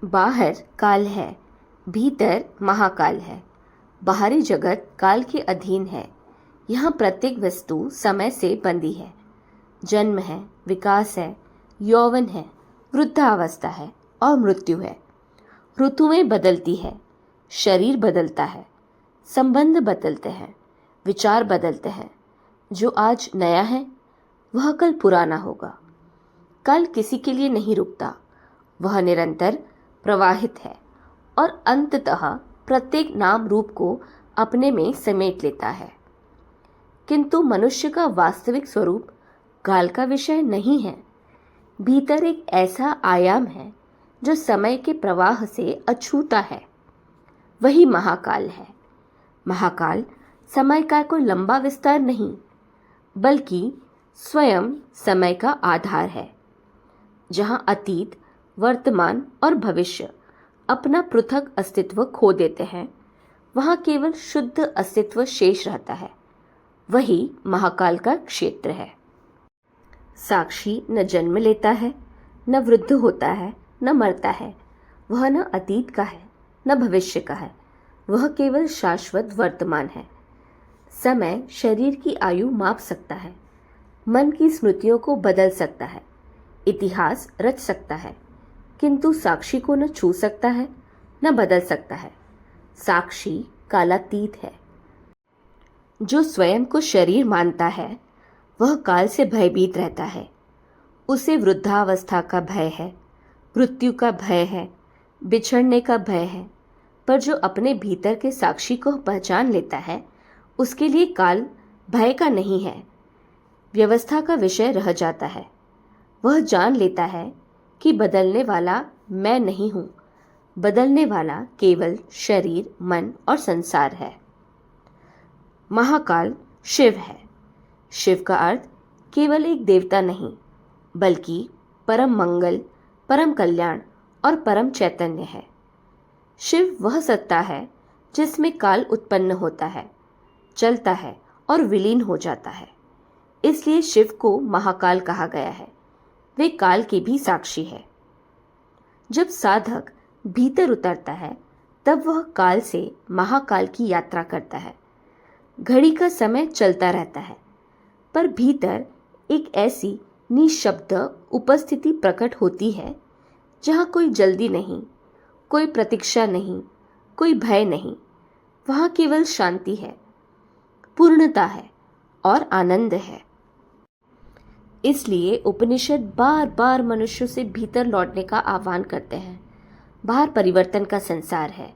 बाहर काल है, भीतर महाकाल है। बाहरी जगत काल के अधीन है। यहाँ प्रत्येक वस्तु समय से बंधी है। जन्म है, विकास है, यौवन है, वृद्धावस्था है और मृत्यु है। ऋतुएं बदलती है, शरीर बदलता है, संबंध बदलते हैं, विचार बदलते हैं। जो आज नया है वह कल पुराना होगा। कल किसी के लिए नहीं रुकता, वह निरंतर प्रवाहित है और अंततः प्रत्येक नाम रूप को अपने में समेट लेता है। किंतु मनुष्य का वास्तविक स्वरूप काल का विषय नहीं है। भीतर एक ऐसा आयाम है जो समय के प्रवाह से अछूता है। वही महाकाल है। महाकाल समय का कोई लंबा विस्तार नहीं, बल्कि स्वयं समय का आधार है। जहाँ अतीत, वर्तमान और भविष्य अपना पृथक अस्तित्व खो देते हैं, वहाँ केवल शुद्ध अस्तित्व शेष रहता है। वही महाकाल का क्षेत्र है। साक्षी न जन्म लेता है, न वृद्ध होता है, न मरता है। वह न अतीत का है, न भविष्य का है। वह केवल शाश्वत वर्तमान है। समय शरीर की आयु माप सकता है, मन की स्मृतियों को बदल सकता है, इतिहास रच सकता है, किंतु साक्षी को न छू सकता है, न बदल सकता है। साक्षी कालातीत है। जो स्वयं को शरीर मानता है वह काल से भयभीत रहता है। उसे वृद्धावस्था का भय है, मृत्यु का भय है, बिछड़ने का भय है। पर जो अपने भीतर के साक्षी को पहचान लेता है, उसके लिए काल भय का नहीं है, व्यवस्था का विषय रह जाता है। वह जान लेता है कि बदलने वाला मैं नहीं हूँ, बदलने वाला केवल शरीर, मन और संसार है। महाकाल शिव है। शिव का अर्थ केवल एक देवता नहीं, बल्कि परम मंगल, परम कल्याण और परम चैतन्य है। शिव वह सत्ता है जिसमें काल उत्पन्न होता है, चलता है और विलीन हो जाता है। इसलिए शिव को महाकाल कहा गया है। वे काल के भी साक्षी है। जब साधक भीतर उतरता है, तब वह काल से महाकाल की यात्रा करता है। घड़ी का समय चलता रहता है, पर भीतर एक ऐसी निःशब्द उपस्थिति प्रकट होती है जहाँ कोई जल्दी नहीं, कोई प्रतीक्षा नहीं, कोई भय नहीं। वहाँ केवल शांति है, पूर्णता है और आनंद है। इसलिए उपनिषद बार बार मनुष्यों से भीतर लौटने का आह्वान करते हैं। बाहर परिवर्तन का संसार है,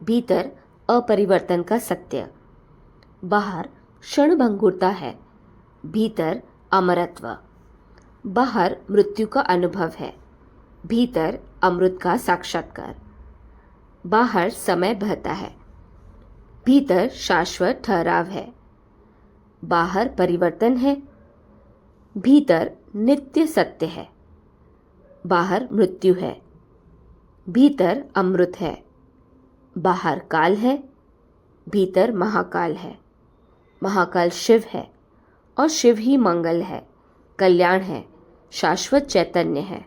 भीतर अपरिवर्तन का सत्य। बाहर क्षणभंगुरता है, भीतर अमरत्व। बाहर मृत्यु का अनुभव है, भीतर अमृत का साक्षात्कार। बाहर समय बहता है, भीतर शाश्वत ठहराव है। बाहर परिवर्तन है, भीतर नित्य सत्य है। बाहर मृत्यु है, भीतर अमृत है। बाहर काल है, भीतर महाकाल है। महाकाल शिव है और शिव ही मंगल है, कल्याण है, शाश्वत चैतन्य है।